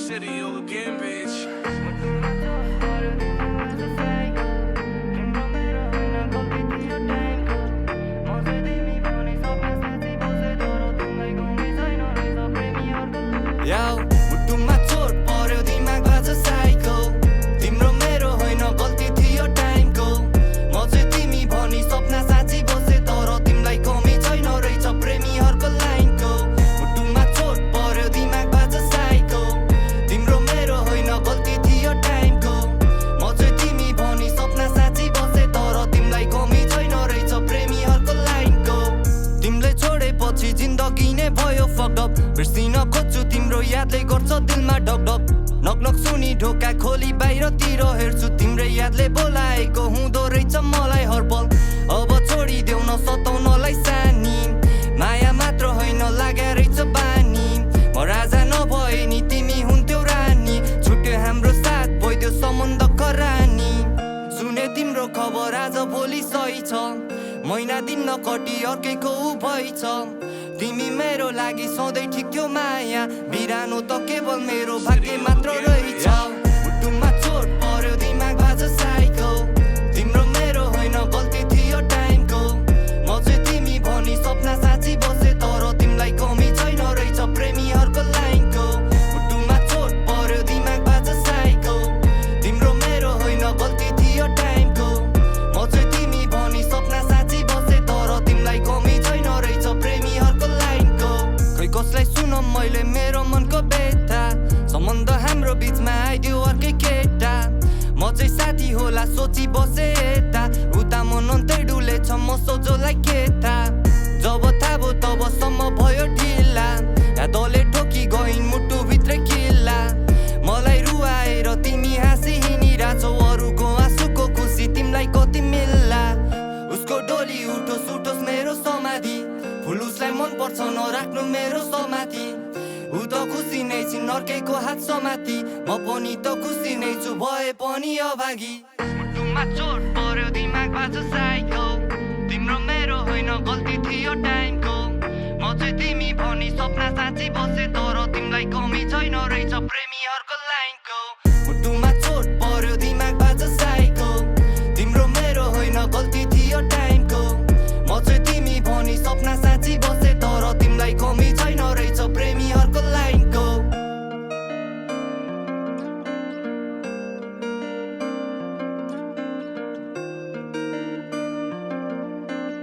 City, you again, bitch. Yo, मुटुमा चोट पर्यो दिमागमा छ साइको तिम्रो मेरो होइन गल्ती थियो टाइमको म चाहिँ तिमी भनी सपना साँची बसे तर तिमीलाई कमी छैन रहेछ प्रेमीहरूको लाइनको मुटुमा चोट पर्यो दिमागमा छ साइको तिम्रो मेरो होइन गल्ती थियो टाइमको म चाहिँ तिमी भनी सपना साँची बसे तर तिमीलाई कमी छैन रहेछ प्रेमीहरूको लाइनको तिमीले छोडेपछि जिन्दगी नै भयो फकअप बिर्सिन खोज्छु तिम्रो यादले गर्छ दिलमा ढकढक नकनक सुनि ढोका खोली बाहिरतिर हेर्छु तिम्रै यादले बोलाएको हुँदो रहेछ मलाई हर पल अब छोडिदेऊ न सताउनलाई सानी माया मात्र होइन लाग्या रहेछ बानी म राजा नभए नि तिमी हुन्थ्यौ रानी छुट्यो हाम्रो साथ भइदियो सम्बन्ध करानी सुने तिम्रो खबर आज भोलि सही छ महिना दिन नकटी अर्कैको भइछ तिमी मेरो लागि सधैँ ठिक थियो माया बिरानो त केवल मेरो भाग्य मात्र रहेछ मुटुमा चोट पर्यो दिमागमा छ साइको तिम्रो मेरो होइन गल्ती थियो टाइमको म चाहिँ तिमी भनी सपना साँची बसे तर तिमीलाई कमी छैन रहेछ प्रेमीहरूको लाइनको मुटुमा चोट पर्यो दिमागमा छ साइको तिम्रो मेरो होइन गल्ती थियो टाइमको म चाहिँ तिमी भनी सपना साँची बसे तर तिमीलाई कमी छैन रहेछ प्रेमीहरूको लाइनको खै कसलाई सुनम मैले मेरो मनको बेथा सम्बन्ध हाम्रो बिचमा आइदियो अर्कै केटा म चाहिँ साथी होला सोची बसे यता उता मन अन्तै डुलेछ म सोझोलाई के थाहा जब थाहा भयो तबसम्म भयो ढिला यादले ठोकी गइन् मुटुभित्रै किल्ला मलाई रुवाएर तिमी हाँसी हिँडिरहेछौ अरूको आँसुको खुसी तिमीलाई कति मिल्ला उसको डोली उठोस् उठोस् मेरो समाधि फुल उसलाई मन पर्छ नराख्नु मेरो समाधि ऊ त खुसी नै छिन् अर्कैको हात समाति म पनि त खुसी नै छु भए पनि अभागी मुटुमा चोट पर्यो दिमागमा छ साइको तिम्रो मेरो होइन गल्ती थियो टाइमको म चाहिँ तिमी भनी सपना साँची बसे तर तिमीलाई कमी छैन रहेछ